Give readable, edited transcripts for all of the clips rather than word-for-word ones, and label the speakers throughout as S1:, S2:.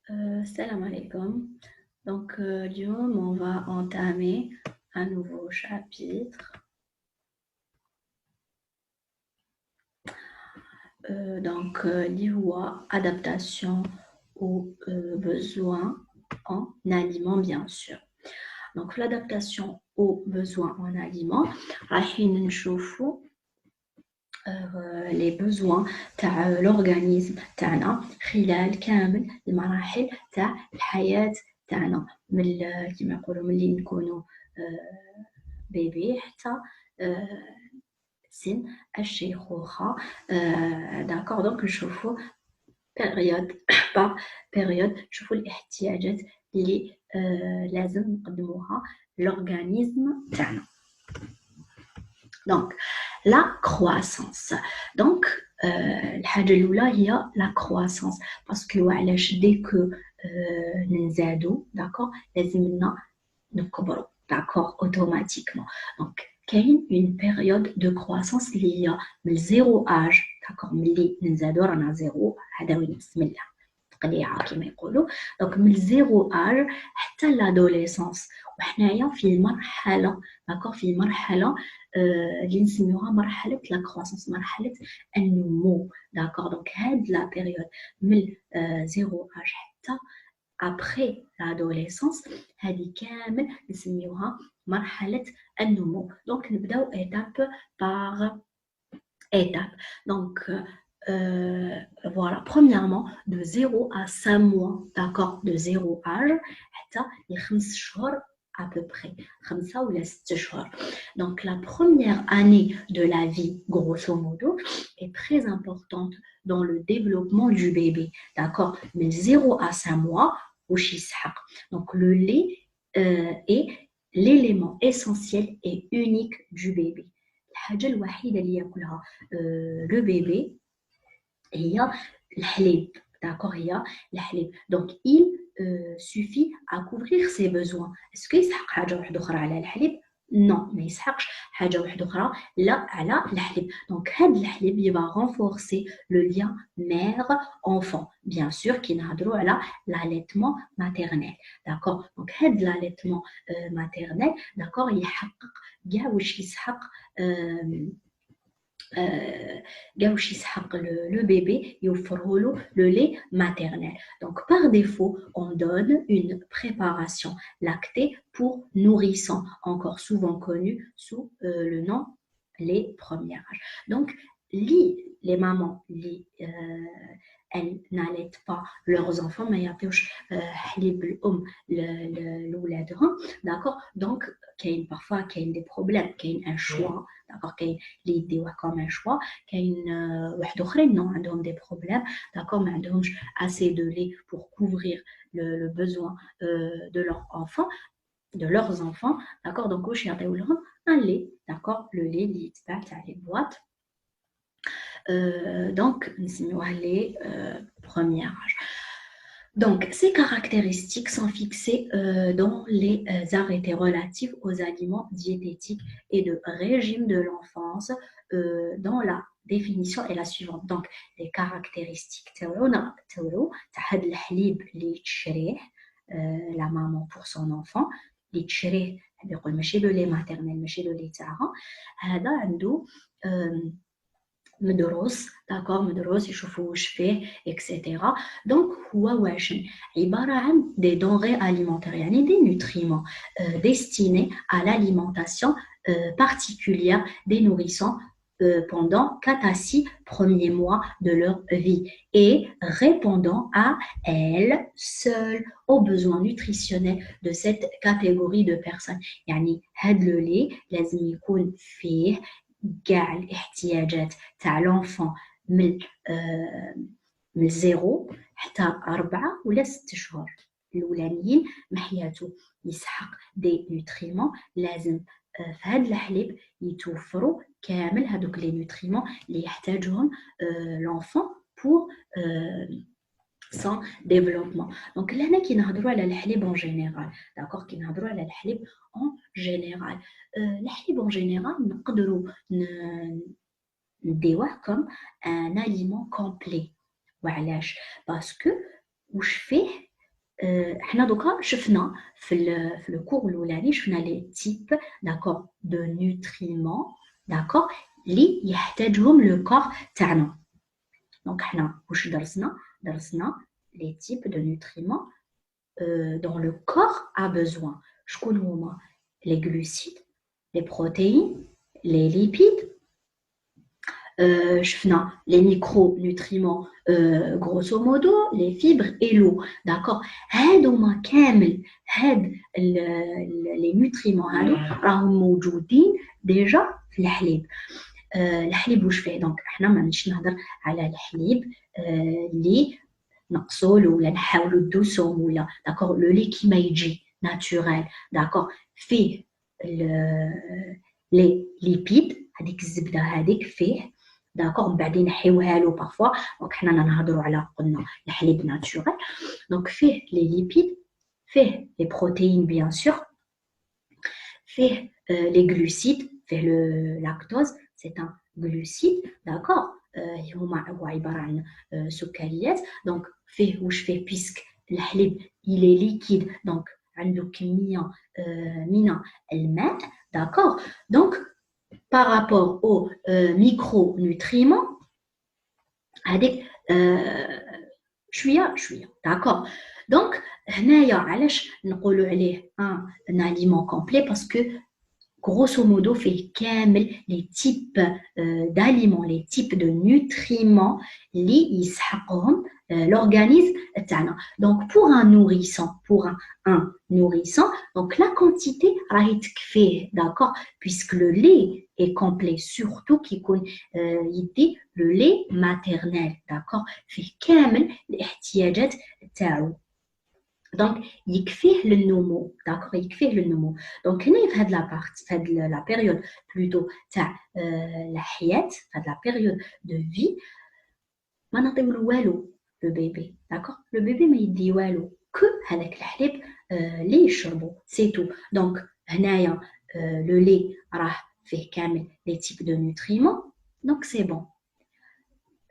S1: Salam alaikum. Donc, اليوم, on va entamer un nouveau chapitre. Li هو adaptation aux besoins en aliments, bien sûr. Donc, l'adaptation aux besoins en aliments, راح نشوفوا les besoins تاع l'organisme تاعنا خلال كامل المراحل تاع الحياة تاعنا من كما يقولوا ملي نكونوا بيبي حتى سن الشيخوخة. داكور دونك نشوفوا بيريود با بيريود نشوفوا الاحتياجات اللي لازم نقدموها l'organisme تاعنا. Donc, la croissance. Donc, الحاجة الأولى هي la croissance. Parce que وعلاش dès que نزادو, d'accord, لازمنا نكبروا, d'accord, automatiquement. Donc, كاين une période de croissance اللي هي من zéro âge, d'accord, ملي نزادو رانا زيرو, هذا وين بسم الله تقليعة كما يقولوا. Donc, من zéro âge حتى l'adolescence. وحنايا في المرحلة, d'accord, في مرحلة اللي نسميوها مرحلة لا كروسونس, مرحلة النمو, داكور. دونك هاد لا بيريود من زيرو اج حتى ابخي لادوليسونس, هذه كامل نسميوها مرحلة النمو. دونك نبداو ايتاب باغ ايتاب. دونك voilà, premièrement de 0 à 5 mois, d'accord, de 0 âge حتى ل 5 شهور à peu près, 5 ou 6 شهور. Donc la première année de la vie, grosso modo, est très importante dans le développement du bébé, d'accord, mais 0 à 5 mois, واش يسحق. Donc le lait est l'élément essentiel et unique du bébé. الحاجة الوحيدة اللي ياكلها le bébé هي الحليب, d'accord, هي الحليب. Donc il suffit à couvrir ses besoins. Est-ce que يسحق حاجة واحدة أخرى على الحليب؟ Non, ما يسحقش حاجة واحدة أخرى لا على الحليب. Donc هاد الحليب il va renforcer le lien mère-enfant. Bien sûr كي نهضروا على l'allaitement maternel, d'accord. Donc هاد l'allaitement maternel, d'accord, يحقق كاع واش يسحق واش يسحق le bébé, يوفره له le lait maternel. Donc par défaut, on donne une préparation lactée pour nourrissons, encore souvent connue sous le nom les premiers âges. Donc les mamans elles n'allaitent pas leurs enfants, mais يعطيوش حليب الأم لولادهم, d'accord. Donc parfois كاين des problèmes, كاين un choix, d'accord, كاين اللي يديوه comme un choix, كاين واحد اخرين non عندهم des problèmes, d'accord, ما عندهمش assez de lait pour couvrir le besoin de leurs enfants, d'accord. Donc واش يعطيو لهم un lait, d'accord, le lait اللي يتباع تاع les boîtes. Donc نسميوها les premiers âges. Donc, ces caractéristiques sont fixées dans les arrêtés relatifs aux aliments diététiques et de régime de l'enfance, dans la définition est la suivante. Donc, les caractéristiques تاع هاد الحليب اللي تشريه la maman pour son enfant, اللي تشريه يقول ماشي لو لي ماتيرنيل, ماشي لو لي تاعها, هذا عنده مدروس, داكور, مدروس يشوفوا واش فيه اكسيتيرا. دونك هو واش عباره عن دي دونغي اليمونتير, يعني دي نوتريمون destinés à l'alimentation particulière des nourrissons pendant 4 à 6 premiers mois de leur vie et répondant à elles seules aux besoins nutritionnels de cette catégorie de personnes. يعني هاد لو لي لازم يكون فيه كاع الاحتياجات تاع لونفون من 0 حتى 4 ولا 6 شهور الاولانيين من حياته يسحق دي نوتريمون. لازم في هذا الحليب يتوفروا كامل هذوك لي نوتريمون اللي يحتاجهم لونفون بور son développement. Donc لهنا كي نهضروا على الحليب en général, d'accord, كي نهضروا على الحليب en général, الحليب en général نقدروا نديوه comme un aliment complet. وعلاش؟ parce que واش فيه حنا دوكا شفنا في لو كور الاولاني شفنا لي تيب داكور دو نوتريمون داكور اللي يحتاجهم لو كور تاعنا. دونك حنا واش درسنا لي تيب دو نوتريمون dont le corps a besoin. شكون هما؟ les glucides, les protéines, les lipides. شفنا les micronutriments grosso modo les fibres et l'eau. d'accord هادوما كامل هاد les nutriments هادو راهم موجودين ديجا في الحليب. الحليب واش فيه؟ دونك احنا ما نش نهضر على الحليب اللي نقصول ولا نحاولوا ندوسهم ولا داكور لو لي كيما يجي ناتوريل داكور فيه لي ليبيد هذيك الزبده هذيك فيه داكور من بعد نحيوها له بارفوا. دونك حنا نهضروا على قلنا الحليب ناتوريل. دونك فيه لي ليبيد فيه لي بروتيين بيان سور فيه لي غلوسيد فيه لو لاكتوز سي ان غلوسيد داكور هو عباره عن سكريات. دونك فيه واش فيه بيسك الحليب الي ليكيد دونك عنده كميه من الماء داكور. دونك بارابور او ميكرونوتريمون هذيك شويه داكور. دونك هنايا علاش نقولوا عليه ان اليمون كومبلي باسكو grosso modo fait كامل les types d'aliments les types de nutriments اللي يسحقهم l'organisme تاعنا. donc pour un nourrisson donc la quantité راهي تكفيه d'accord puisque le lait est complet surtout qui يكون يدي le lait maternel d'accord فيه كامل الاحتياجات تاعو. دونك يكفيه للنمو داكوغ يكفيه للنمو. دونك هنا في هاد لابارت في هاد لا بيريود بلوتو تاع الحياه في هاد لا بيريود دو في ما نعطيولو والو لو بيبي داكوغ لو بيبي ما يدي والو كو هذاك الحليب اللي يشربو سي تو. دونك هنايا لو لي راه فيه كامل لي تيب دو نوتريمون دونك سي بون.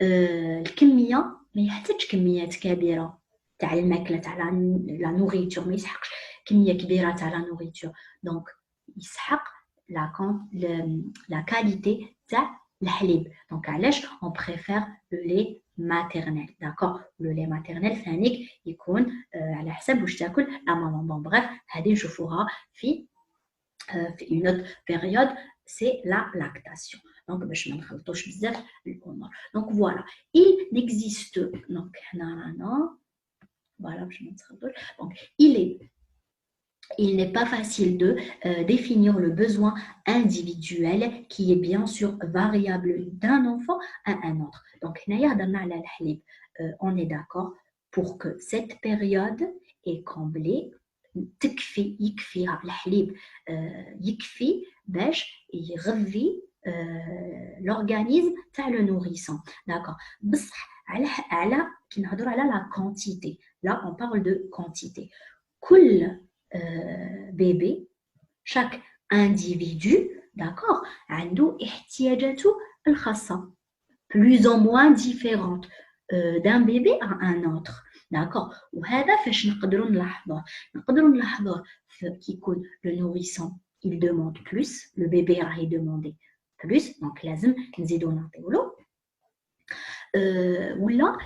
S1: الكميه ما يحتاجش كميات كبيره تاع الماكله تاع لا نوريتور ما يسحقش كميه كبيره تاع لا نوريتور. دونك يسحق لا كاليتي تاع الحليب. دونك علاش اون بريفير لو لي ماتيرنيل داكور. لو لي ماتيرنيل ثانيك يكون على حسب واش تاكل لا مامان. بون بريف هذه نشوفوها في اون اوت بيريود سي لا لاكتاسيون. دونك باش ما نخلطوش بزاف الامور. دونك فوالا il n'existe دونك هنا رانا voilà, je donc, il n'est pas facile de définir le besoin individuel qui est bien sûr variable d'un enfant à un autre. Donc, on est d'accord pour que cette période est comblée. يكفي الحليب يكفي باش يغذي l'organisme تاع le nourrisson. d'accord بصح على كي نهضروا على لا كونتيتي là on parle de quantité. كل bébé chaque individu d'accord عنده احتياجاته الخاصه plus ou moins différentes d'un bébé à un autre d'accord. وهذا فاش نقدروا نلاحظوه كي يكون le nourrisson il demande plus le bébé راه يدوموندي plus donc لازم نزيدو نعطيولو ولا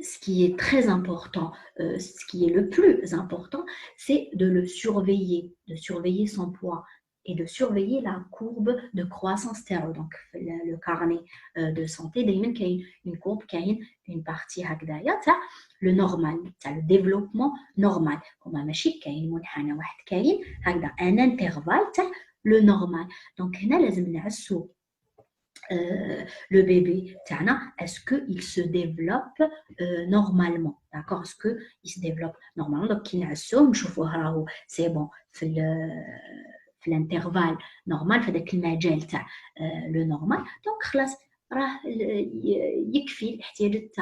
S1: ce qui est très important, ce qui est le plus important, c'est de le surveiller, de surveiller son poids et de surveiller la courbe de croissance تاعو. donc le carnet de santé دايما كاين une courbe كاين une partie هكذايا تاع le normal تاع le développement normal. هما ماشي كاين منحنى واحد كاين هكذا un intervalle تاع le normal. donc هنا لازم نعسو le bébé تاعنا est-ce que il se développe normalement d'accord est-ce que il se développe normalement. donc كي نعسوه نشوفوه راهو سي بون في الانترفال نورمال في هذاك المجال تاع لو نورمال. دونك خلاص راه يكفي الاحتياجات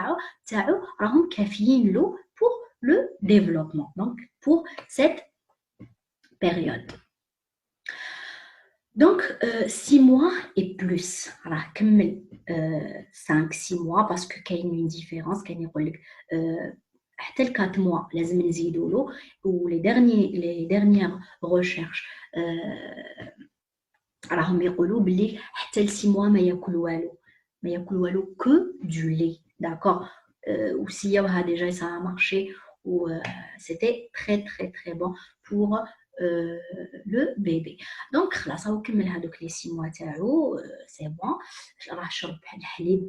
S1: تاعو راهم كافيين له pour le développement donc pour cette période. Donc, 6 mois et plus. Alors, كمل 5-6 mois parce que qu'il y a une différence. كاين يقول لك حتى ل 4 mois لازم نزيدوا له. و les dernières recherches راهم يقولوا بلي حتى ل 6 mois ما ياكل والو que du lait, d'accord. وسياوها déjà ça a marché ou c'était très très très bon pour le bébé. Donc خلاص هو كمل هذوك لي 6 mois تاعو سي بون. راه شرب الحليب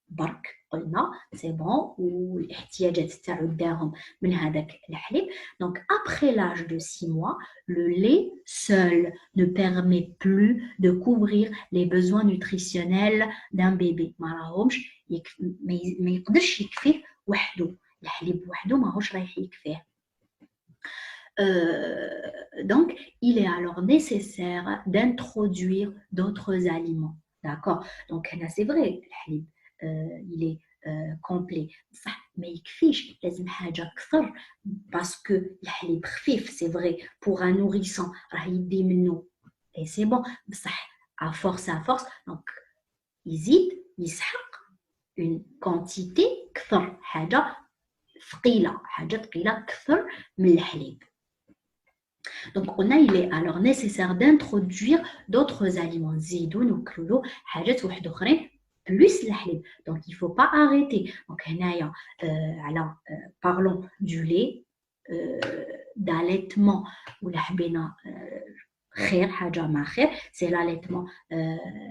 S1: برك قلنا سي بون والاحتياجات تاعو داهم من هذاك الحليب. Donc après l'âge de 6 mois, le lait seul ne permet plus de couvrir les besoins nutritionnels d'un bébé. ما راهمش ما يقدرش يكفيه وحده، الحليب وحده ماهوش رايح يكفيه. Donc, il est alors nécessaire d'introduire d'autres aliments. D'accord. Donc, là, c'est vrai, le halib, il est complet. صح ما يكفيش، لازم حاجة أكثر parce que le halib خفيف, c'est vrai, pour un nourrisson راه يدي منه et c'est bon. بصح à force, donc يزيد يسحق une quantité كثر، حاجة ثقيلة أكثر من الحليب. Donc, il est alors nécessaire d'introduire d'autres aliments. زيدوا نوكلوا حاجات واحد أخرين plus الحليب. Donc, il ne faut pas arrêter. Donc, هنايا parlons du lait, d'allaitement ولا حبينا خير حاجة مع خير, c'est l'allaitement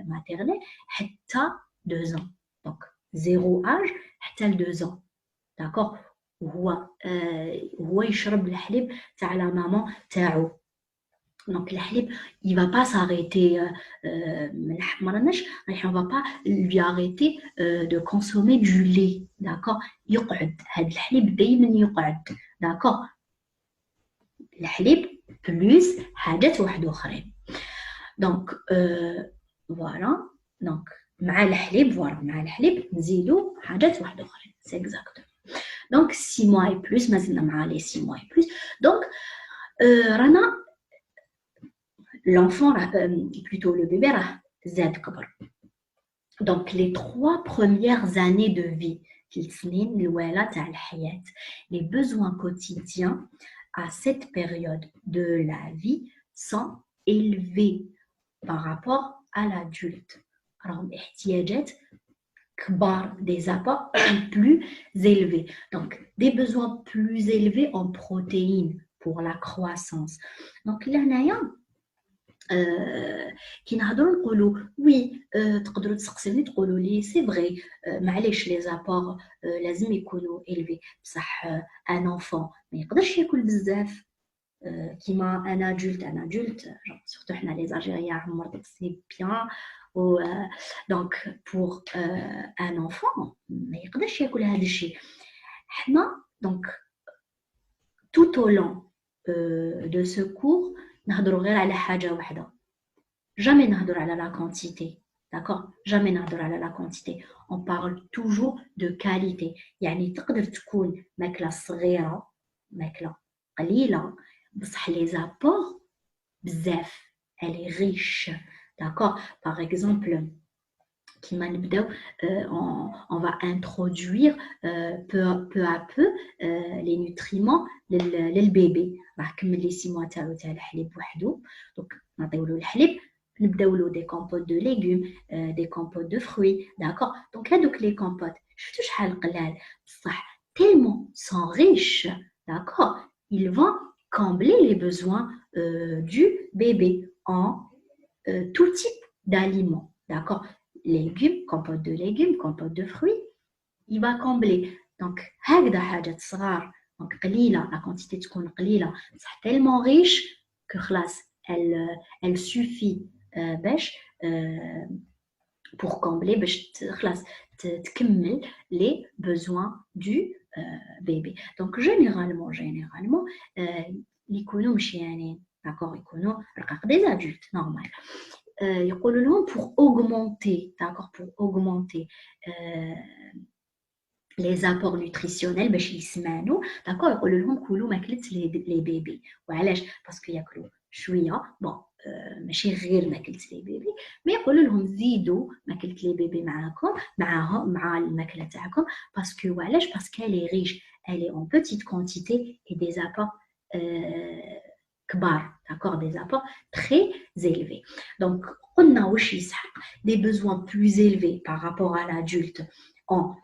S1: maternel حتى 2 ans. Donc, 0 âge حتى 2 ans. D'accord. هو يشرب الحليب تاع لا مامان تاعو. Donc الحليب il va pas s'arrêter ما راناش on va pas lui arrêter de consommer du lait, d'accord. يقعد هذا الحليب دائما يقعد، d'accord. الحليب بلوس حاجات واحد اخرين. donc voilà. donc مع الحليب نزيدوا حاجات واحد اخرين، c'est exact. Donc 6 mois et plus, maintenant مع les 6 mois et plus. Donc رانا l'enfant plutôt le bébé راه زاد كبر. Donc les 3 premières années de vie في السنين الأولى تاع الحياة, les besoins quotidiens à cette période de la vie sont élevés par rapport à l'adulte. راهم احتياجات كبار, des apports plus élevés. Donc, des besoins plus élevés en protéines pour la croissance. Donc, là, كي نهضروا نقولوا وي تقدروا تسقسيوني تقولوا لي سي فري معليش لي زابور لازم يكونوا élevés. بصح ان انفون ما يقدرش ياكل بزاف كيما ان ادولت سورتو حنا لي زالجيريان عمر سي بيان. donc pour un enfant ما يقدرش ياكل هذا الشيء. حنا donc tout au long de ce cours نهضروا غير على حاجه واحده, jamais نهضر على la quantité, d'accord. jamais نهضر على la quantité. on parle toujours de qualité. يعني تقدر تكون ماكله صغيره ماكله قليله بصح les apports بزاف, elle est riche, d'accord. par exemple كيما نبداو on va introduire peu à peu les nutriments للبيبي. راه كمل لي 6 mois تاعو تاع الحليب وحده, دونك نعطيو له الحليب, نبداو له دي كومبوت دو ليغوم, دي كومبوت دو فروي, داكور. دونك هادوك لي كومبوت شفتو شحال قلال بصح tellement sont riches, d'accord. ils vont combler les besoins du bébé en tout type d'aliments, d'accord. légumes, compote de légumes, compote de fruits, il va combler. donc هكذا حاجات صغار, donc قليلة, la quantité تكون قليلة صح tellement riche que خلاص elle suffit باش pour combler باش خلاص تكمل les besoins du bébé. donc généralement يكونوا مشيانين, d'accord, يكونوا رقاق des adultes normal. يقولوا لهم pour augmenter, d'accord, pour augmenter les apports nutritionnels باش يسمانوا, d'accord. يقولوا لهم كلوا ماكلة les bébés. وعلاش؟ باسكو ياكلوا شويه بون ماشي غير ماكلة لي بيبي, مي يقولوا لهم زيدوا ماكلة لي بيبي معاكم معاهم مع الماكله تاعكم باسكو وعلاش؟ باسكو لي ريش, elle est en petite quantité et des apports كبار, d'accord, des apports très élevés. Donc, on a aussi des besoins plus élevés par rapport à l'adulte en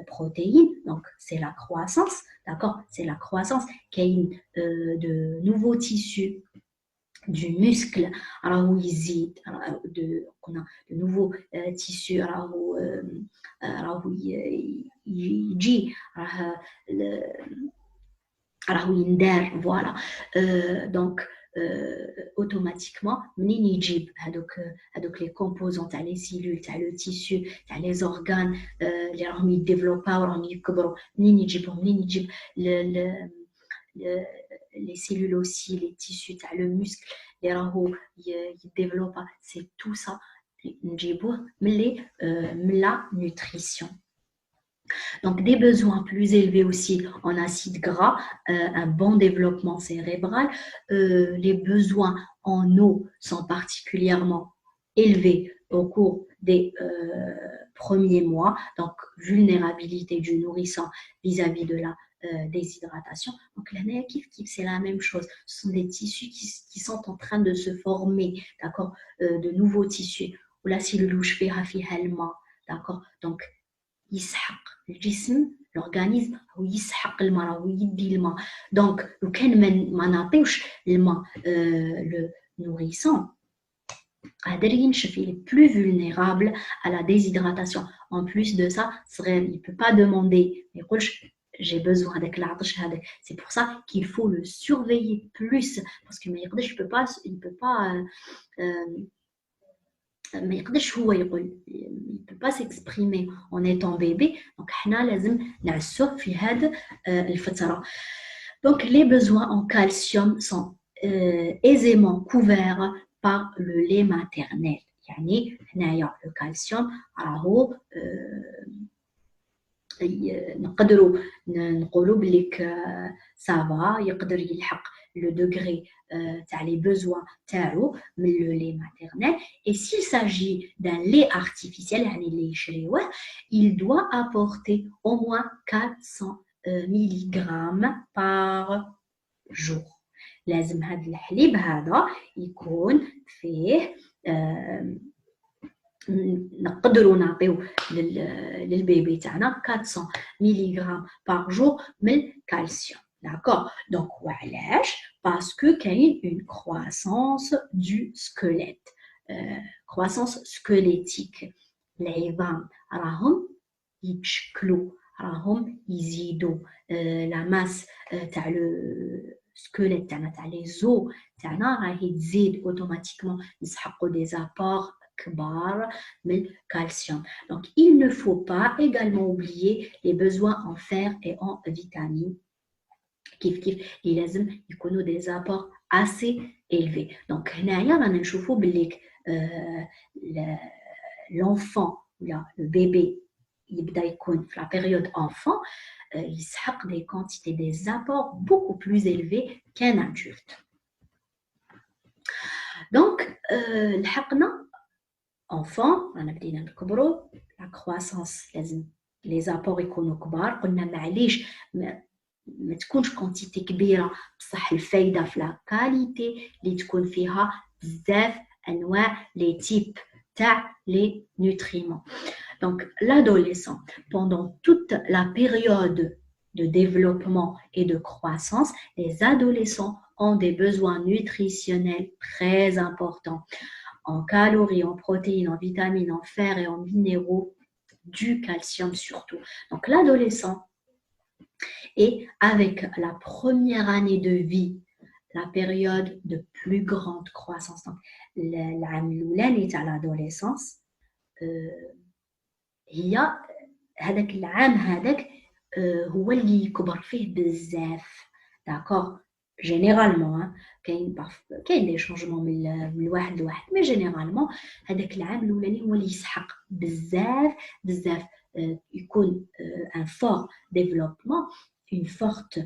S1: protéines, donc c'est la croissance, d'accord, c'est la croissance qui a de nouveaux tissus du muscle, alors où on a de nouveaux tissus, alors où il dit, alors où il voilà, donc automatiquement منين يجيب هذوك les composants تاع les cellules تاع le tissu تاع les organes اللي راهم يديفلوباو راهم يكبروا منين يجيبهم منين يجيب les cellules aussi, les tissus, le muscle, les raho, ils développent, c'est tout ça, la nutrition. Donc, des besoins plus élevés aussi en acides gras, un bon développement cérébral, les besoins en eau sont particulièrement élevés au cours des premiers mois, donc vulnérabilité du nourrisson vis-à-vis de la déshydratation. Donc, la c'est la même chose. Ce sont des tissus qui sont en train de se former, d'accord, de nouveaux tissus. Ou la cellule d'accord. Donc, l'organisme يسحق الماء راهو يدي الماء. Donc, لو كان ما نعطيوش الماء le nourrisson, il est plus vulnérable à la déshydratation. En plus de ça, il ne peut pas demander, j'ai besoin avec l'atch. C'est pour ça qu'il faut le surveiller plus, parce que il ne peut pas s'exprimer en étant bébé. Donc, donc les besoins en calcium sont aisément couverts par le lait maternel. يعني هنايا le calcium راهو نقدروا نقولوا بليك سافا يقدر يلحق le degré les besoins من le lait maternel. Et s'il s'agit d'un lait artificiel, il doit apporter au moins 400 mg par jour. لازم هذا الحليب هذا يكون فيه نقدروا نعطيو للبيبي تاعنا 400 ملغ par jour من الكالسيوم. D'accord. Donc, parce que qu'il y a une croissance du squelette, croissance squelettique. Les vins, راهم يتشكلوا, راهم يزيدوا, la masse تاع le squelette تاعنا تاع les os تاعنا راهي تزيد automatiquement, نسحقوا des apports كبار من calcium. Donc, il ne faut pas également oublier les besoins en fer et en vitamines. Il لازم يكونوا des apports assez élevés. Donc, هنايا رانا نشوفوا باللي l'enfant ou le bébé يبدا يكون في la période enfant يسحق des quantités, des apports beaucoup plus élevés qu'un adulte. Donc, لحقنا enfant, رانا بدينا نكبروا, la croissance لازم les apports يكونوا كبار. قلنا معليش ما تكونش كونتيتي كبيره بصح الفايده في لا كاليتي اللي تكون فيها بزاف انواع لي تيب تاع لي نوتريمون. Donc l'adolescent, pendant toute la période de développement et de croissance, les adolescents ont des besoins nutritionnels très importants en calories, en protéines, en vitamines, en fer et en minéraux, du calcium surtout. Donc l'adolescent, et avec la première année de vie, la période de plus grande croissance, donc l'année de l'adolescence, هي هذاك العام هذاك هو اللي يكبر فيه بزاف. d'accord. Généralement كاين des changements من الواحد لواحد, mais généralement هذاك العام الاولاني هو اللي يسحق بزاف يكون un fort développement, une forte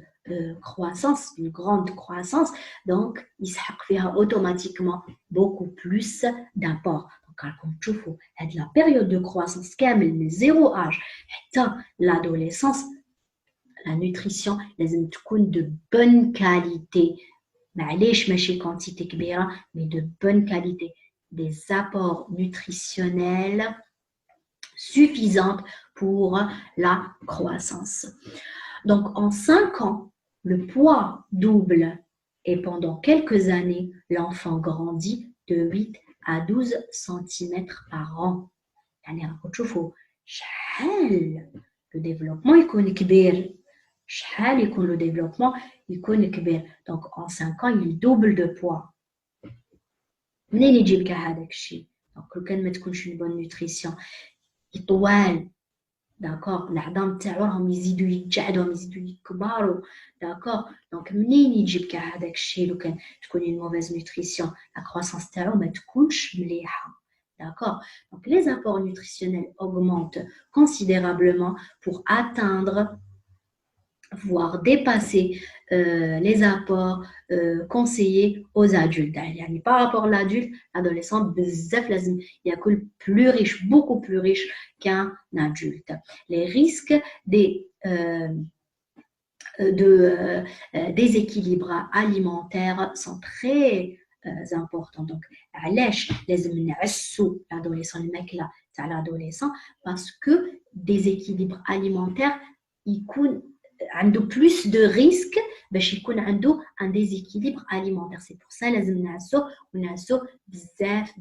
S1: croissance, une grande croissance, donc يسحق فيها automatiquement beaucoup plus d'apport. راكم تشوفوا هاد لا بيريود دو كرواسونس كامل من 0 âge حتى l'adolescence la nutrition لازم تكون de bonne qualité. معليش ماشي quantité كبيرة mais de bonne qualité. Des apports nutritionnels suffisants pour la croissance. Donc en 5 ans, le poids double et pendant quelques années, l'enfant grandit de 8 à 12 cm par an. يعني راكم تشوفوا شحال le développement يكون كبير. شحال يكون le développement يكون كبير. Donc en 5 ans, il double de poids. منين يجيب لك هذاك الشيء؟ Donc لو كان ما تكونش une bonne nutrition يطول. داكور العظام تاعو راهم يزيدوا يتجعدوا يزيدوا يكبروا. داكور دونك منين يجيب لك هذاك الشيء لو كان تكون une mauvaise nutrition la croissance تاعو ما تكونش مليحه. D'accord. Donc, les apports nutritionnels augmentent considérablement pour atteindre, voire dépasser les apports conseillés aux adultes. Yani, par rapport à l'adulte, l'adolescent, il y a plus riche, beaucoup plus riche qu'un adulte. Les risques des déséquilibres alimentaires sont très importants. Donc, علاش لازم نعسوا l'adolescent الماكله تاع l'adolescent parce que déséquilibre alimentaire يكون عنده plus de risques باش يكون عنده un déséquilibre alimentaire. C'est pour ça لازم نعسوا بزاف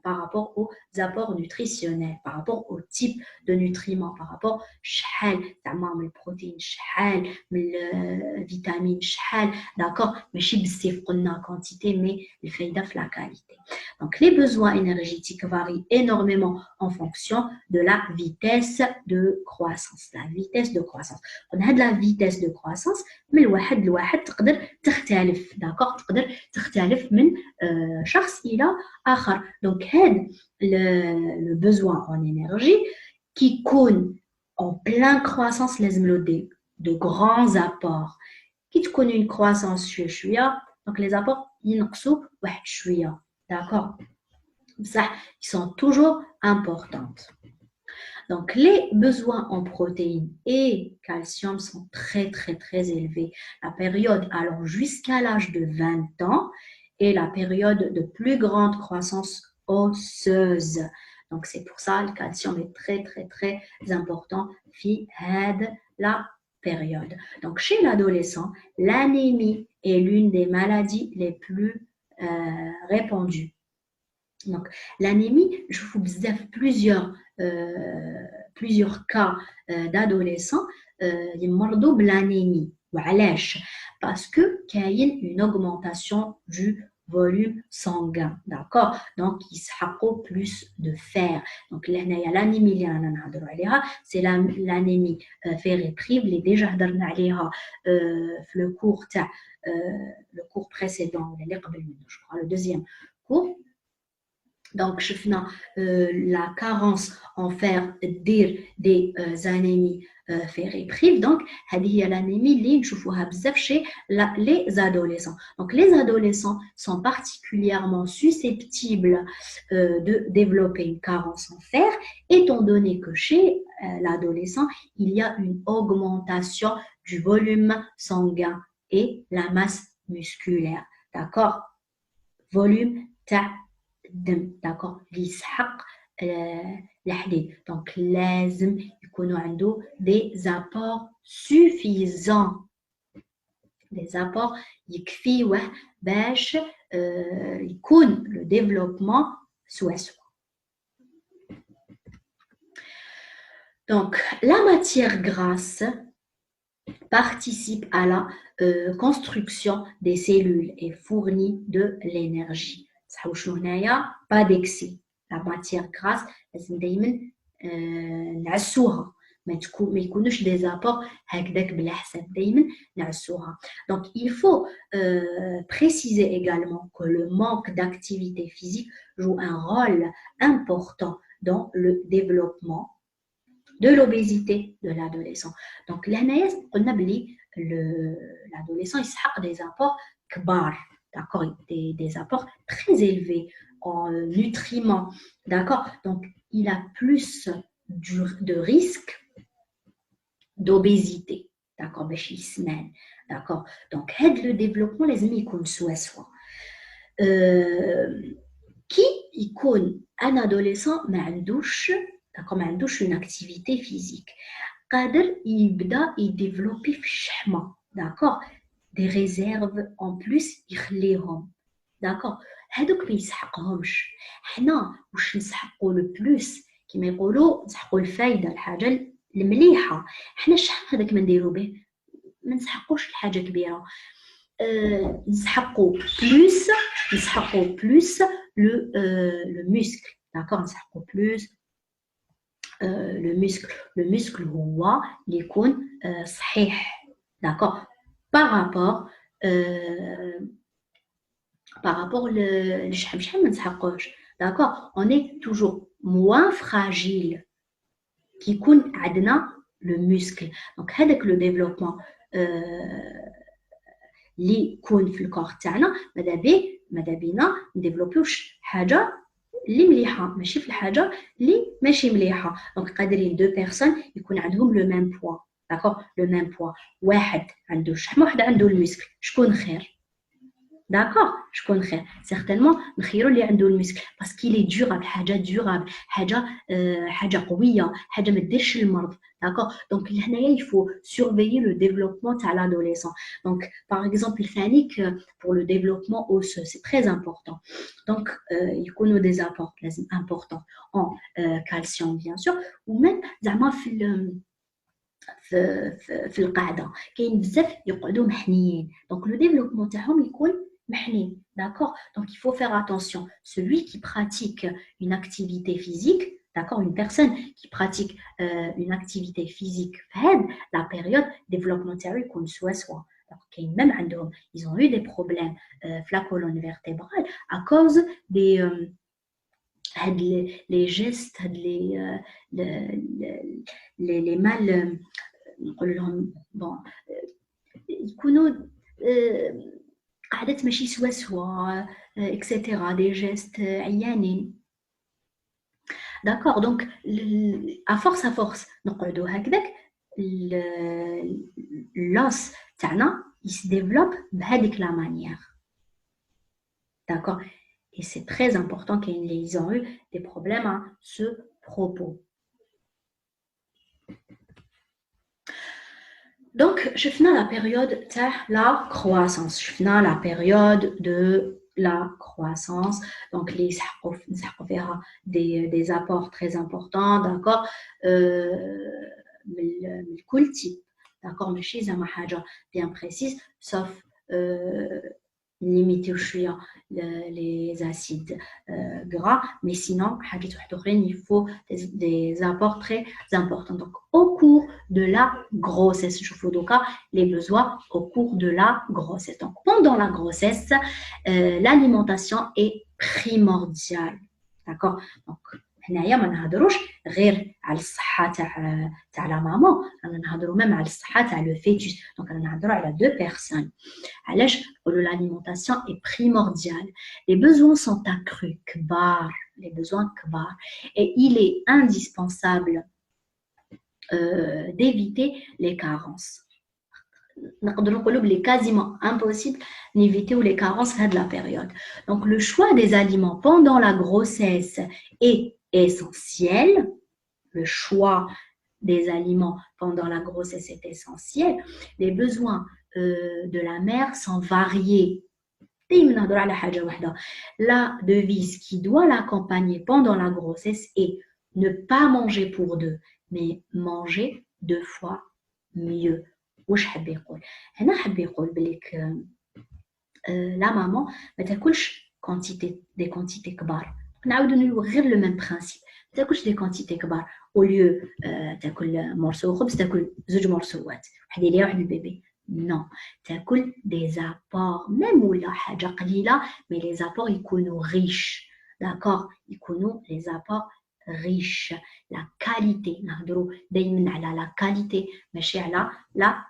S1: par rapport aux apports nutritionnels, par rapport au type de nutriments, par rapport شحال زعما من البروتين شحال من الفيتامين شحال. d'accord ماشي بزاف قلنا quantité mais الفايده في la qualité. Donc les besoins énergétiques varient énormément en fonction de la vitesse de croissance. La vitesse de croissance. قلنا هاد la vitesse de croissance من واحد لواحد تقدر تختلف. d'accord تقدر تختلف من شخص إلى آخر. Donc هاد le besoin en énergie qui يكون en pleine croissance لازم له de grands apports. كي تكون une croissance شوية donc les apports ينقصوا واحد شوية. d'accord بصح ils sont toujours importants. Donc, les besoins en protéines et calcium sont très élevés. La période allant jusqu'à l'âge de 20 ans est la période de plus grande croissance osseuse. Donc, c'est pour ça que le calcium est très important dans la période. Donc, chez l'adolescent, l'anémie est l'une des maladies les plus répandues. Donc, l'anémie, je vous observe plusieurs cas d'adolescents qui meurent de l'anémie. Parce que qu'il y a une augmentation du volume sanguin. D'accord? Donc, il s'accroît plus de fer. Donc, l'anémie, c'est l'anémie ferriprive. Il est déjà le cours précédent, je crois, le deuxième cours. Donc, je finis la carence en fer des anémies ferriprives. Donc, c'est l'anémie que je vois chez les adolescents. Donc, les adolescents sont particulièrement susceptibles de développer une carence en fer, étant donné que chez l'adolescent, il y a une augmentation du volume sanguin et la masse musculaire. D'accord? Volume d'accord يسحق الحديد. donc لازم يكونوا عنده des apports suffisants, des apports يكفيوه باش يكون le développement سوا. donc la matière grasse participe à la construction des cellules et fournit de l'énergie. pas d'excès. La matière grasse لازم دايما نعسوها ما يكونوش des apports هكذاك بلا حساب دايما نعسوها. Donc il faut préciser également que le manque d'activité physique joue un rôle important dans le développement de l'obésité de l'adolescent. Donc l'anayas قلنا بلي l'adolescent يسحق des apports كبار. d'accord des apports très élevés en nutriments. d'accord donc il a plus de risques d'obésité. D'accord, باش يسمن. D'accord. Donc, le développement لازم يكون سوا. Qui يكون un adolescent ما عندوش une activité physique قادر يبدا يديفلوبي في الشحمه داكور دي ريزيرف اون بليس يخليهم داكور هادوك ما يسحقهمش حنا واش نسحقوا لو بلوس كيما يقولوا نسحقوا الفايده الحاجه المليحه حنا الشحم هذاك ما نديرو به ما نسحقوش الحاجه كبيره نسحقوا بلوس le muscle d'accord نسحقوا بلوس le muscle هو اللي يكون صحيح d'accord par rapport للشحم ما نسحقوش d'accord on est toujours moins fragile كي يكون عندنا le muscle donc هذاك le développement اللي يكون في الكور تاعنا ماذا بينا نديفلوبيوش حاجه اللي مليحه ماشي في الحاجه اللي ماشي مليحه دونك قادرين دو بيرسون يكون عندهم لو ميم بوا داكور لو ميم بوا واحد عنده الشحم واحد عنده المسك شكون خير داكور شكون خير سيغتينمون نخيروا اللي عنده المسك باسكو لي دورابل حاجه دورابل حاجه قويه حاجه ما ديرش المرض داكور دونك هنايا يفو سورفيي لو ديفلوبمون تاع لادوليسون دونك باغ اكزومبل ثاني pour le développement osseux c'est très important donc يكونوا des apports لازم important en calcium bien sûr ومن زعما في القاعده كاين بزاف يقعدوا محنيين دونك لو ديفلوبمون تاعهم يكون محني d'accord donc il faut faire attention celui qui pratique une activité physique d'accord une personne qui pratique une activité physique la période développement تاعو يكون سوا donc كاين même عندهم ils ont eu des problèmes في la colonne vertébrale à cause des هاد les gestes هاد les mal نقول لهم bon يكونوا قعدت ماشي سوا اكسيتيرا دي جيست عيانين داكور دونك ا فورس نقعدوا هكذاك لوس تاعنا يس ديفلوب بهذيك لا مانيير داكور et c'est très important qu'ils ont eu des problèmes à ce propos. Donc, je finis la période de la croissance. Je finis la période de la croissance. Donc, les des apports très importants, d'accord le type, d'accord mais chez un bien précise, sauf limiter les acides gras, mais sinon, il faut des apports très importants. Donc, au cours de la grossesse, je vous donne les besoins au cours de la grossesse. Donc, pendant la grossesse, l'alimentation est primordiale. D'accord? Donc, هنايا ما نهضروش غير على الصحه تاع لا ماما انا نهضروا ميم على الصحه تاع لو فيتوس دونك انا نهضروا على دو بيرسون علاش نقولوا l'alimentation est primordiale les besoins sont accrus كبار les besoins كبار et il est indispensable d'éviter les carences نقدروا نقولوا بلي quasiment impossible d'éviter les carences à la période donc le choix des aliments pendant la grossesse est essentiel. Le choix des aliments pendant la grossesse est essentiel. Les besoins de la mère sont variés. La devise qui doit l'accompagner pendant la grossesse est ne pas manger pour deux, mais manger 2 fois mieux. واش حاب يقول هنا حاب يقول بليك لا ماما ما تاكلش des quantités كبار نعاودوا نقولوا غير لو ميم برينسيپ ما تاكلش دي كونتيتي كبار او ليو تاكل مورسو خبز تاكل 2 مورسوات واحد ليا واحد البيبي نو تاكل دي زابور ميم ولا حاجه قليله مي لي زابور يكونوا ريش داكور يكونوا لي زابور ريش لا كاليتي نهضروا دائما على لا كاليتي ماشي على لا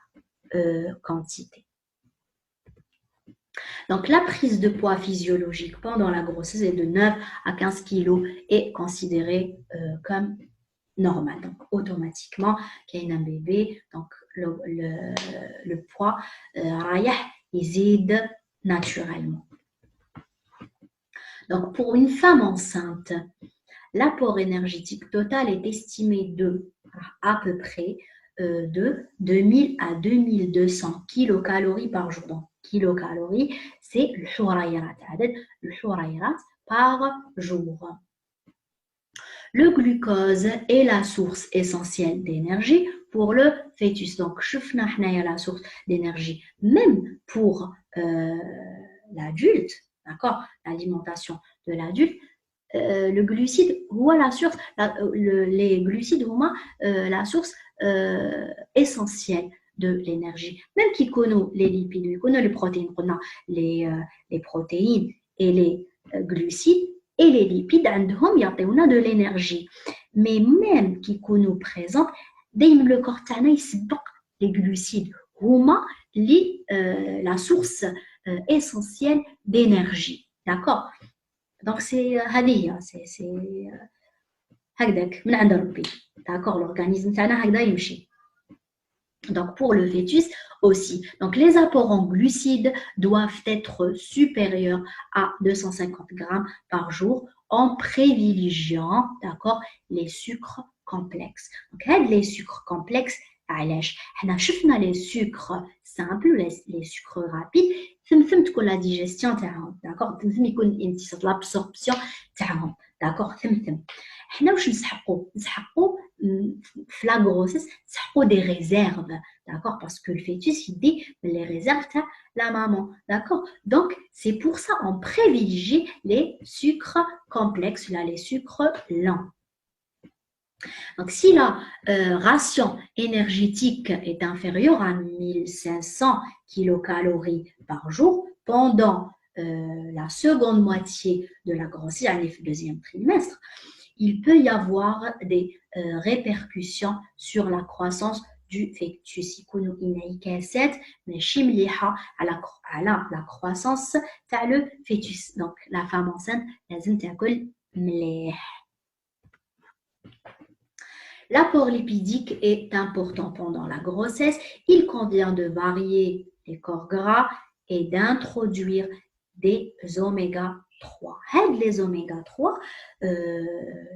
S1: quantité. Donc, la prise de poids physiologique pendant la grossesse est de 9 à 15 kg est considérée comme normal. Donc, automatiquement, qu'il y a un bébé, donc le poids يزيد naturellement. Donc, pour une femme enceinte, l'apport énergétique total est estimé à peu près de 2000 à 2200 kilocalories par jour. Donc, kilocalories, c'est le hurayrat par jour. Le glucose est la source essentielle d'énergie pour le fœtus. Donc, شفنا حنايا la source d'énergie, même pour l'adulte, d'accord, l'alimentation de l'adulte. Le glucide, voilà la source, les glucides, la source essentielle de l'énergie. Même qui connaît les lipides, qui connaît les protéines, les protéines et les glucides et les lipides, عندهم يعطيونا de l'énergie. Mais même qui connaît présent, دايما le corps تاعنا يسبق les glucides, هما la source essentielle d'énergie, d'accord. Donc, c'est هذه c'est هكذاك من عند ربي, d'accord, l'organisme تاعنا هكذا يمشي. Donc, pour le fœtus aussi. Donc, les apports en glucides doivent être supérieurs à 250 grammes par jour en privilégiant, d'accord, les sucres complexes. Donc, les sucres complexes, علاش حنا شفنا les sucres simples, les sucres rapides, ثم تكون la digestion تاعهم, d'accord, ثم يكون الامتصاص, l'absorption تاعهم, d'accord, ثم حنا واش نسحقوا في la grossesse, نسحقوا des réserves, d'accord, parce que le fœtus il dit les réserves تاع la maman, d'accord. Donc c'est pour ça on privilégie les sucres complexes, là les sucres lents. Donc, si la ration énergétique est inférieure à 1500 kilocalories par jour pendant la seconde moitié de la grossesse, le deuxième trimestre, il peut y avoir des répercussions sur la croissance du fœtus. يكونوا انعكاسات ماشي مليحة على la croissance تاع le fœtus. Donc, la femme enceinte لازم تاكل مليح. L'apport lipidique est important pendant la grossesse. Il convient de varier les corps gras et d'introduire des oméga 3. Les oméga 3,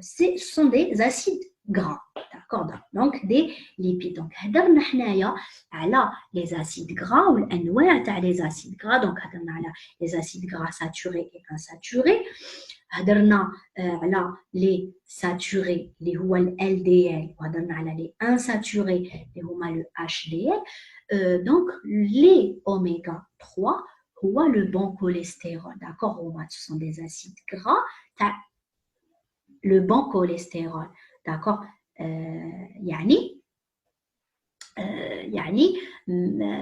S1: ce sont des acides gras, d'accord, donc des lipides. Donc, هضرنا حنايا على les acides gras ou الأنواع تاع les acides gras. Donc, هضرنا على les acides gras saturés et insaturés. هضرنا على les saturés اللي هو ال LDL وهضرنا على les insaturés اللي هما le HDL. Donc, les oméga 3 هو le bon cholestérol, d'accord, ce sont des acides gras, le bon cholestérol, d'accord, يعني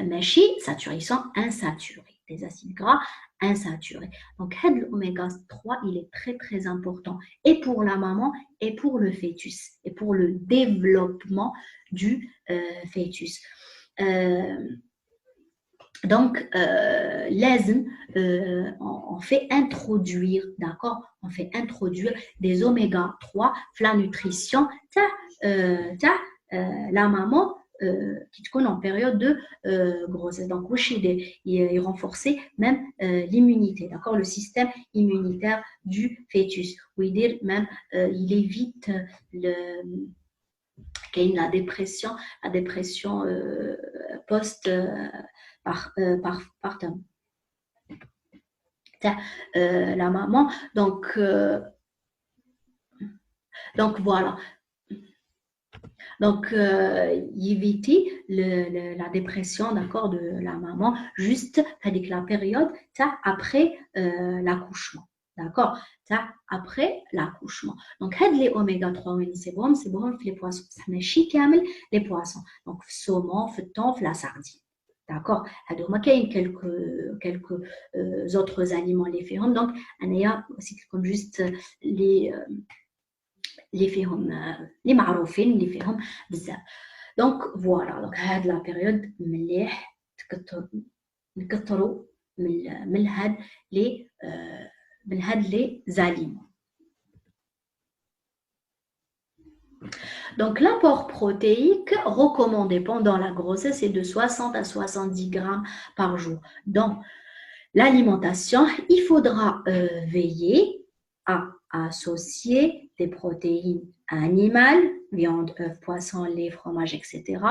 S1: ماشي saturés, ils sont insaturés, des acides gras insaturés. Donc, l'oméga 3, il est très très important et pour la maman et pour le fœtus et pour le développement du fœtus. Donc, لازم on fait introduire, d'accord, on fait introduire des oméga 3 dans la nutrition تاع la maman qui تكون en période de grossesse. Donc, il renforcer même l'immunité, d'accord, le système immunitaire du fœtus. Oui, dire même il évite la dépression post partum. La maman, donc voilà. Donc, éviter la dépression, d'accord, de la maman juste avec la période après l'accouchement, d'accord, après l'accouchement. Donc, les oméga 3 c'est bon les poissons, ça ماشي كامل les poissons. Donc, saumon, thon, la sardine. D'accord, il y a quelques autres aliments les férum. Donc, il y a aussi comme juste اللي فيهم اللي معروفين اللي فيهم بزاف. دونك فوالا دونك هاد لا بيريود مليح نكثروا من هاد لي زاليمون. Donc, l'apport protéique recommandé pendant la grossesse est de 60 à 70 grammes par jour. Dans l'alimentation, il faudra veiller à associer des protéines animales, viande, œufs, poissons, lait, fromage, etc.,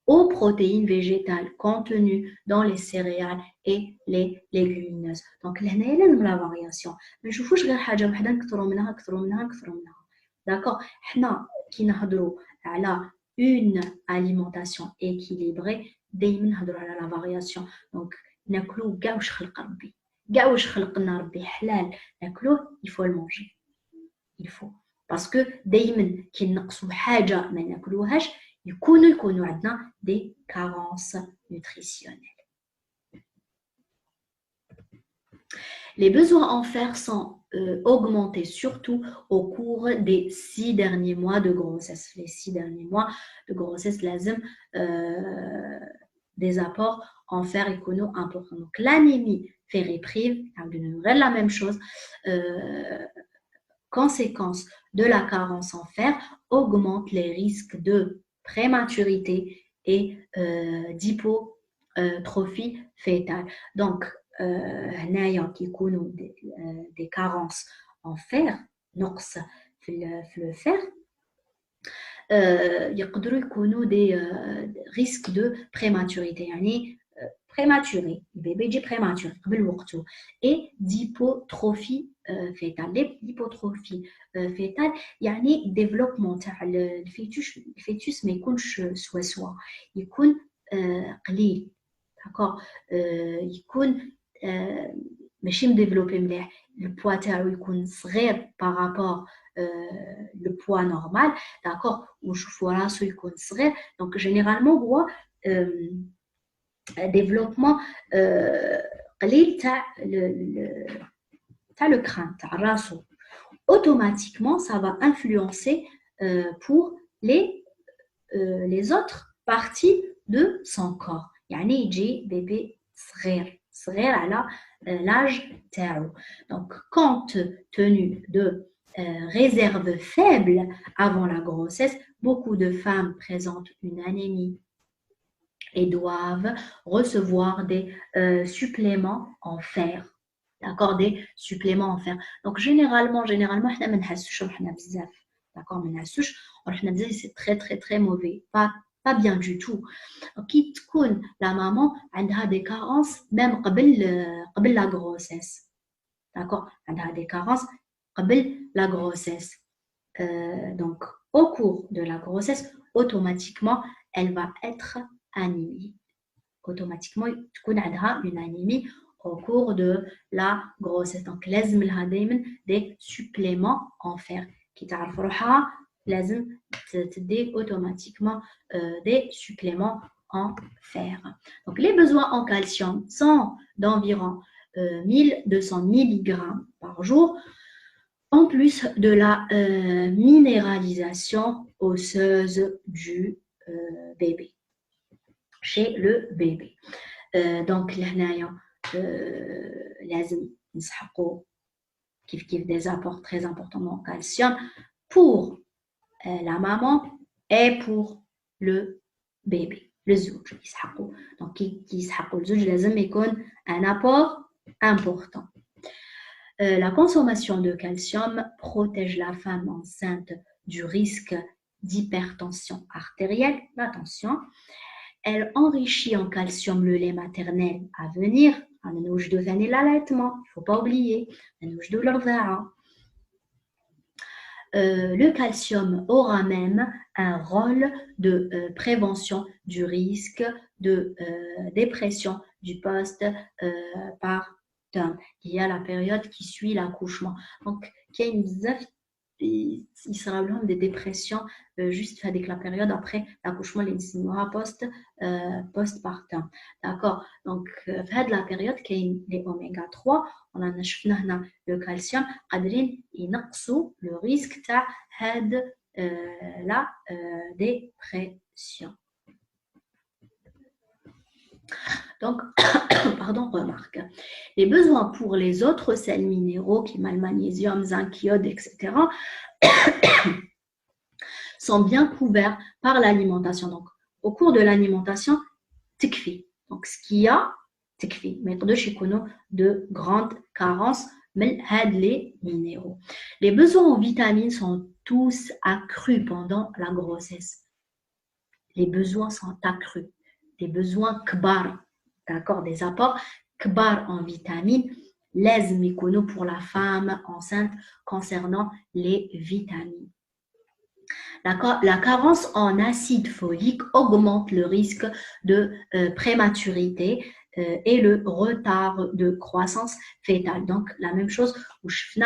S1: aux protéines végétales contenues dans les céréales et les légumineuses. Donc, là, il y a la variation. Mais je vous غير حاجة واحدة نكثروا منها. D'accord? احنا كي نهضروا على une alimentation équilibrée, دايما نهضروا على la variation. Donc, ناكلوا كاع واش خلق ربي. كاع واش خلق لنا ربي حلال ناكلوه il faut le manger. Il faut. Parce que دايما كي نقصوا حاجة ما ناكلوهاش يكونوا عندنا des carences nutritionnelles. Les besoins en fer sont augmentés surtout au cours des 6 derniers mois de grossesse. Les 6 derniers mois de grossesse, لازم des apports en fer écono importants. Donc l'anémie ferriprive, la même chose, conséquence de la carence en fer, augmente les risques de prématurité et d'hypotrophie fétale. Donc, هنايا كيكونوا des carences en fer, نقص في le fer, يقدروا يكونوا des risques de prématurité, يعني prématuré, le bébé يجي prématuré قبل وقته, et d'hypotrophie fétale. L'hypotrophie fétale يعني développement تاع الفيتوس ما يكونش سوا يكون قليل, d'accord, يكون ماشي مديفلوبي مليح, البوا تاعو يكون صغير بارابور le poids normal, d'accord, ونشوفوا راسو يكون صغير. donc généralement هو développement قليل تاع le crâne تاع راسو. Automatiquement ça va influencer pour les autres parties de son corps. يعني يجي bébé صغير على l'âge تاعو. Donc compte tenu de réserve faible avant la grossesse, beaucoup de femmes présentent une anémie et doivent recevoir des suppléments en fer. D'accord, des suppléments en fer. Donc généralement احنا ما نحسوش روحنا بزاف. D'accord, ما نحسوش روحنا بزاف, c'est très très mauvais, pas bien du tout. كي تكون la maman عندها des carences même قبل la grossesse. D'accord, عندها des carences قبل la grossesse. Donc au cours de la grossesse, automatiquement elle va être anémie. Automatiquement تكون عندها une anémie au cours de la grossesse. Donc لازم لها دايما des suppléments en fer. كي تعرف روحها لازم تدي automatiquement des suppléments en fer. Donc les besoins en calcium sont d'environ 1200 mg par jour, en plus de la minéralisation osseuse du bébé, chez le bébé. Donc لهنايا لازم نسحقوا كيف des apports très importants en calcium pour la maman et pour le bébé, le زوج يسحقوا. Donc كي يسحقوا الزوج لازم يكون un apport important. La consommation de calcium protège la femme enceinte du risque d'hypertension artérielle, la tension. Elle enrichit en calcium le lait maternel à venir. l'allaitement, il ne faut pas oublier. Le calcium aura même un rôle de prévention du risque de dépression du post-partum. Il y a la période qui suit l'accouchement. Donc, il y a une il sera des dépressions juste avec la période après l'accouchement, les postpartum. D'accord. Donc, dans la période qui est les oméga 3, on a le calcium, قادرين ينقصوا le risque تاع la dépression. Donc, pardon, remarque. Les besoins pour les autres sels minéraux, qui mal magnésium, zinc, iode, etc., sont bien couverts par l'alimentation. Donc, au cours de l'alimentation, tikfi. Donc, ce qu'il y a, tikfi. Mais de grandes carences, mais les minéraux. Les besoins en vitamines sont tous accrus pendant la grossesse. Les besoins sont accrus. Des besoins kbar, d'accord, des apports kbar en vitamines, les pour la femme enceinte concernant les vitamines. La carence en acide folique augmente le risque de prématurité et le retard de croissance fétale. Donc, la même chose où je fais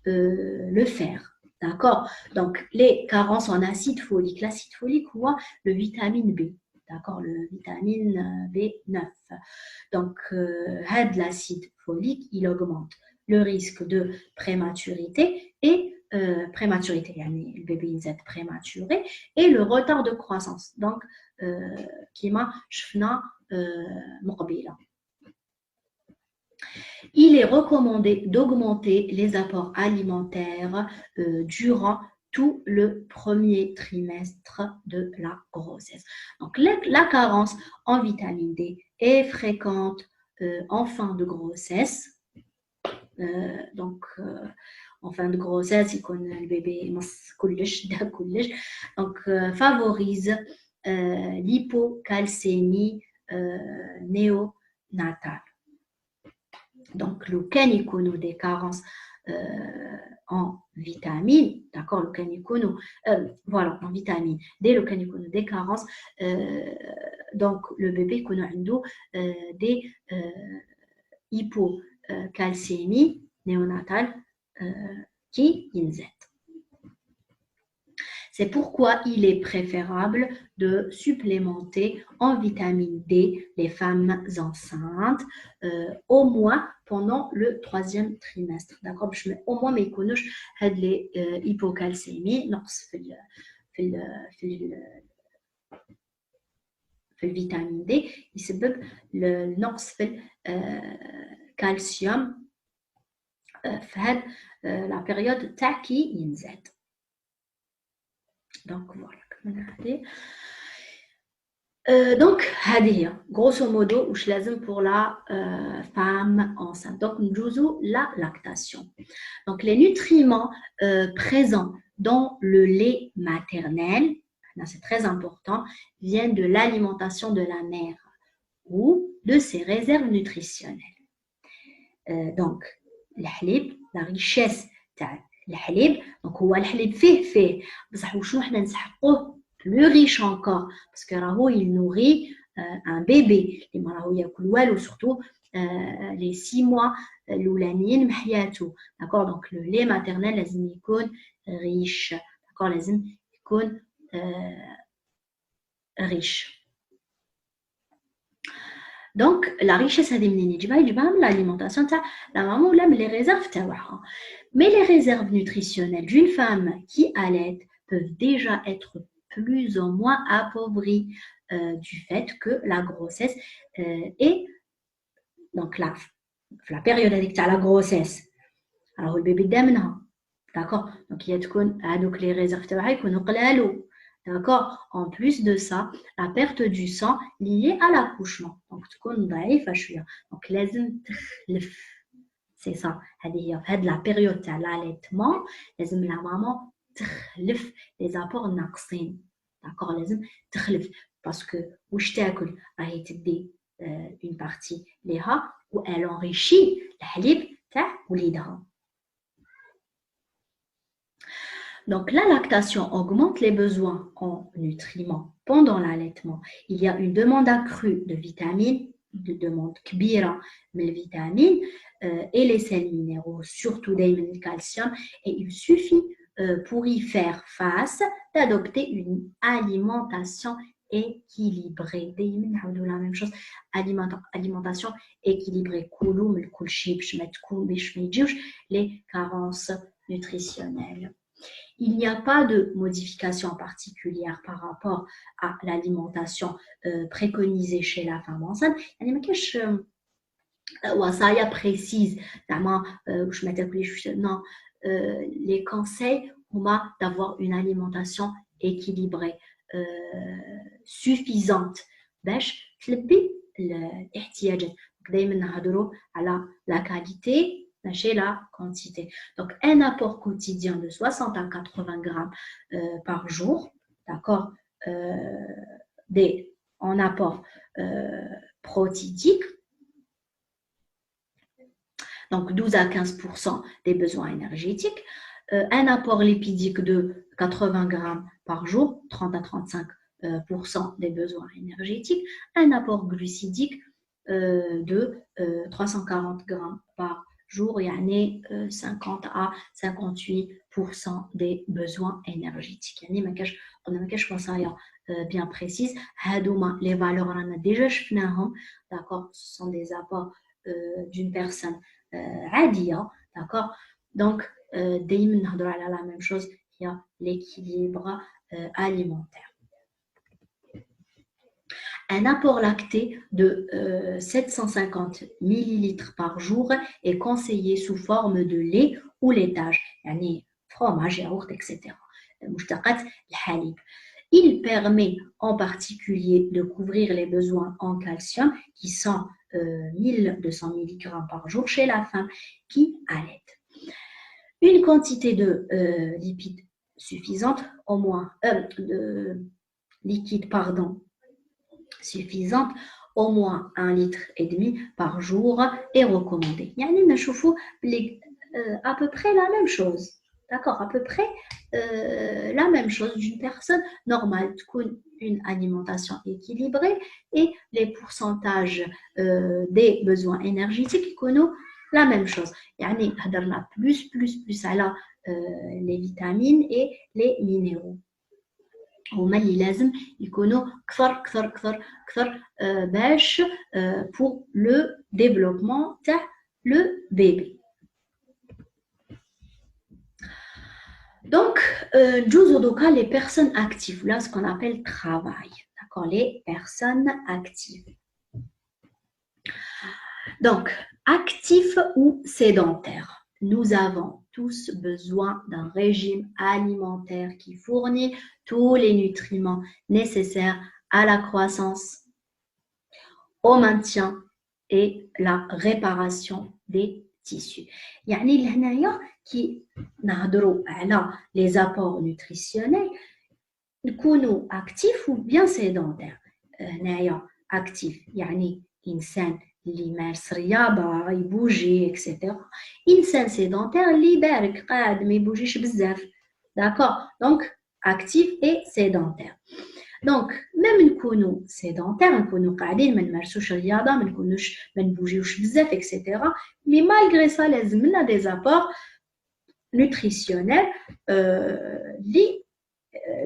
S1: le fer. D'accord? Donc, les carences en acide folique. L'acide folique, le vitamine B. D'accord? Le vitamine B9. Donc, l'acide folique, il augmente le risque de prématurité et le bébé est prématuré et le retard de croissance. Donc, كما شفنا مقبلة. Il est recommandé d'augmenter les apports alimentaires durant tout le premier trimestre de la grossesse. Donc, la carence en vitamine D est fréquente en fin de grossesse. En fin de grossesse, le bébé favorise l'hypocalcémie néonatale. Donc, le canikono des carences en vitamines, d'accord, le canikono, en vitamines, dès le canikono des carences, donc le bébé connaît des hypocalcémie néonatale qui inzet. C'est pourquoi il est préférable de supplémenter en vitamine D les femmes enceintes au moins pendant le 3e trimestre. D'accord? Au moins, mais connaissent les hypocalcémies, في الفيتامين D يسبب النقص في الكالسيوم في هذه la période تاع كي ينزل. Donc voilà. Donc, grosso modo, je l'azime pour la femme enceinte. Donc, nous la lactation. Donc, les nutriments présents dans le lait maternel, c'est très important, viennent de l'alimentation de la mère ou de ses réserves nutritionnelles. Donc, la richesse الحليب donc هو الحليب فيه بصح وشنو حنا نسحقوه plus riche encore parce que راهو il nourrit un bébé اللي ما راهو ياكل والو surtout les 6 mois الاولانيين من حياته d'accord donc le lait maternel لازم يكون riche d'accord لازم يكون riche. Donc la richesse هذه منين يجيبها من l'alimentation تاع la maman ولا من les réserves تاعها. Mais les réserves nutritionnelles d'une femme qui allait peuvent déjà être plus ou moins appauvries du fait que la grossesse est donc la période avec la grossesse. Alors le bébé d'amenha, d'accord. Donc il y a donc les réserves تاعها d'accord. En plus de ça, la perte du sang liée à l'accouchement. Donc تكون ضعيفة شوية. Donc لازم تخلف. C'est ça. La période de l'allaitement, la maman تخلف les apports ناقصين. D'accord, لازم تخلف parce que واش تاكل راهي تدي une partie ليها و elle enrichit الحليب تاع وليدها. Donc la lactation augmente les besoins en nutriments pendant l'allaitement. Il y a une demande accrue de vitamines, de demande كبيرة من الفيتامين et les sels minéraux, surtout le calcium, et il suffit pour y faire face d'adopter une alimentation équilibrée. La même chose, alimentation équilibrée. Les carences nutritionnelles. Il n'y a pas de modification particulière par rapport à l'alimentation préconisée chez la femme enceinte. وصايا précise زعما واش ما تاكليش non les conseils d'avoir une alimentation équilibrée, suffisante باش تلبي الاحتياجات. دايما نهضروا على la qualité ماشي la quantité. Donc un apport quotidien de 60 à 80 grammes par jour, d'accord, en apport protidique, donc 12 à 15% des besoins énergétiques, un apport lipidique de 80 grammes par jour, 30 à 35% des besoins énergétiques, un apport glucidique de 340 grammes par jour, يعني 50 à 58% des besoins énergétiques. يعني ما كاش وصايا bien précise. هادوما les valeurs رانا déjà شفناهم, d'accord, ce sont des apports d'une personne عادية, d'accord. Donc دايما نهضروا على la même chose, il y a l'équilibre alimentaire. Un apport lacté de 750 millilitres par jour est conseillé sous forme de lait ou laitage, يعني fromage, yaourt, etc. مشتقات الحليب. Il permet en particulier de couvrir les besoins en calcium qui sont 1200 mg par jour chez la femme qui allaite. Une quantité de lipides suffisante, au moins de liquide, pardon, suffisante, au moins 1,5 litre par jour est recommandé. يعني نشوفوا à peu près la même chose. D'accord, à peu près la même chose d'une personne normale, une alimentation équilibrée et les pourcentages des besoins énergétiques connaissent la même chose. يعني هضرنا plus على les vitamines et les minéraux. هما اللي لازم يكونوا كثر باش pour le développement تاع le bébé. Donc, les personnes actives, là, ce qu'on appelle travail, d'accord, les personnes actives. Donc, actifs ou sédentaires, nous avons tous besoin d'un régime alimentaire qui fournit tous les nutriments nécessaires à la croissance, au maintien et la réparation des tissus. يعني هنايا كي نهضروا على les apports nutritionnels نكونوا actifs ou bien sédentaires. هنايا actif يعني إنسان اللي يمارس رياضة يبوجي etc. إنسان sédentaire اللي يبارك قاعد ما يبوجيش بزاف. D'accord, donc actif et sédentaire. Donc même نكونوا sédentaire, نكونوا قاعدين ما نمارسوش الرياضة, ما نبوجيوش بزاف etc. Mais malgré ça لازم لنا des apports nutritionnels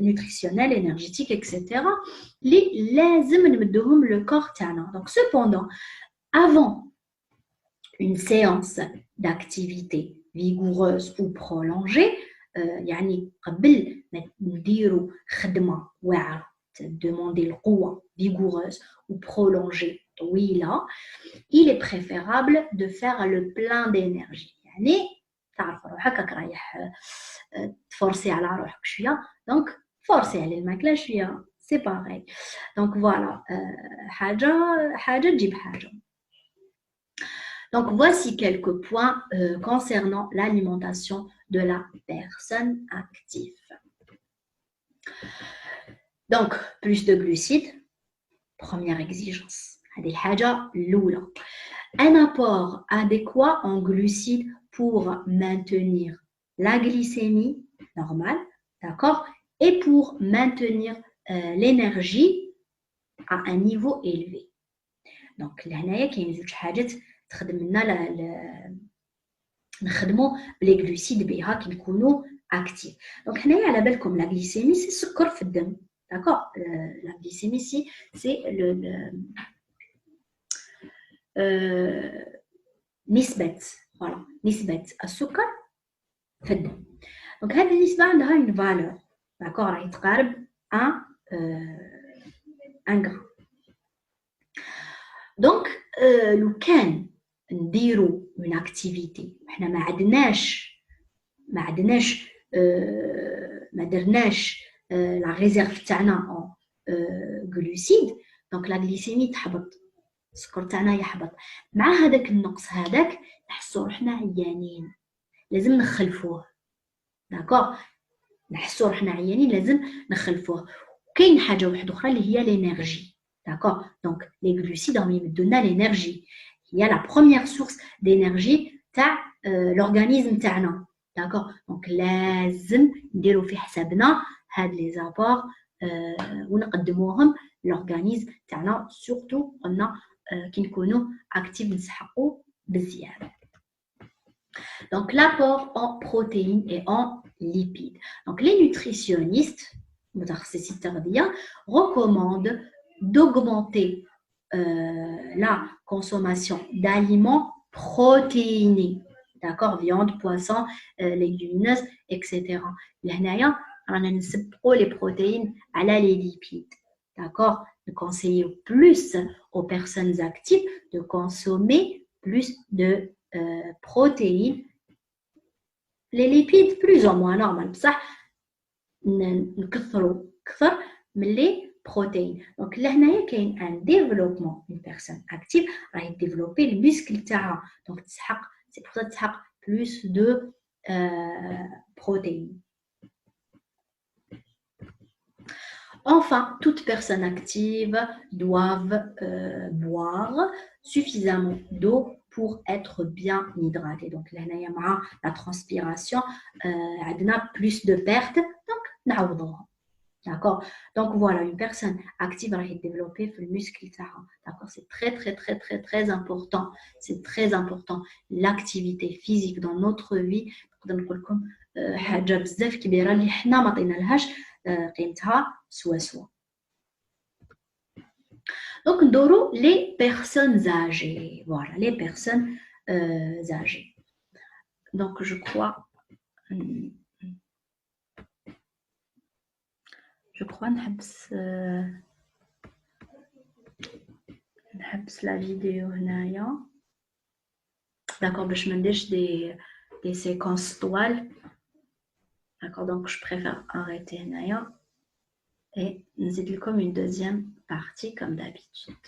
S1: nutritionnels, énergétiques, etc. Les لازم نمدوهم le corps تاعنا. Donc cependant, avant une séance d'activité vigoureuse ou prolongée, يعني قبل ما نديروا خدمة واعرة demander القوة vigoureuse ou prolongée طويلة, il est préférable de faire le plein d'énergie. يعني تعرف روحك رايح تفرسي على روحك شوية, donc فرسي على الماكلة شوية, c'est pareil. Donc voilà, حاجة تجيب حاجة. Donc voici quelques points concernant l'alimentation de la personne active. Donc plus de glucides, première exigence. هذه الحاجة الأولى. Un apport adéquat en glucides pour maintenir la glycémie normale, d'accord, et pour maintenir l'énergie à un niveau élevé. Donc لهنايا كاين زوج حاجات تخدم لنا نخدموا بلي غلوسيد بها كي نكونوا اكتيف. دونك هنايا على بالكم لا غليسيمي سي السكر في الدم, داكوغ. لا غليسيمي سي نسبة فوالا نسبة السكر في الدم. دونك هذه النسبة عندها اون فالور, داكوغ, راهي تقارب 1 غرام. دونك لو كان نديرو اون اكتيفيتي وحنا ما عندناش ما درناش لا ريزيرف تاعنا اون غلوسيد، دونك لا غليسيمي تحبط، السكر تاعنا يحبط. مع هذاك النقص هذاك نحسو روحنا عيانين، لازم نخلفوه. داكوغ، نحسو روحنا عيانين لازم نخلفوه. وكاين حاجه واحده اخرى اللي هي لينيرجي. داكوغ، دونك لي غلوسيد راهم يمدوا لنا لينيرجي، هي لا بروميير سورس دينيرجي تاع لورغانيزم تاعنا. داكوغ، دونك لازم نديرو في حسابنا هاد لي زابور ونقدموهم لورغانيزم تاعنا، سورتو قلنا كي نكونوا اكتيف نسحقوا بزياده. Donc, l'apport en protéines et en lipides. Donc, les nutritionnistes recommandent d'augmenter la consommation d'aliments protéinés. D'accord, viande, poisson, légumineuses, etc. Là, on a les protéines à les lipides. D'accord, de conseiller plus aux personnes actives de consommer plus de protéines. Les lipides plus ou moins normal, بصح نكثروا اكثر من لي بروتين. دونك لهنايا كاين ان ديفلوبمون، اون بيرسون اكتيف راهي ديفلوبي الميسكل تاعها، دونك تسحق، سي بور تسحق بلوس دو protéines. Enfin, toute personne active doit boire suffisamment d'eau pour être bien hydratée. Donc, là, la transpiration, on a plus de pertes, donc, d'accord. Donc, voilà, une personne active va développer le muscle. D'accord, c'est très, très, très, très, très important. C'est très important. L'activité physique dans notre vie. حاجة بزاف كبيرة اللي حنا ما عطينالهاش قيمتها سوا. Donc, ندورو les personnes âgées. Voilà, les personnes âgées. Donc, je crois نحبس la vidéo هنايا. D'accord, باش ما نديرش des séquences toiles. D'accord, donc je préfère arrêter هنايا et نزيد لكم une deuxième partie comme d'habitude.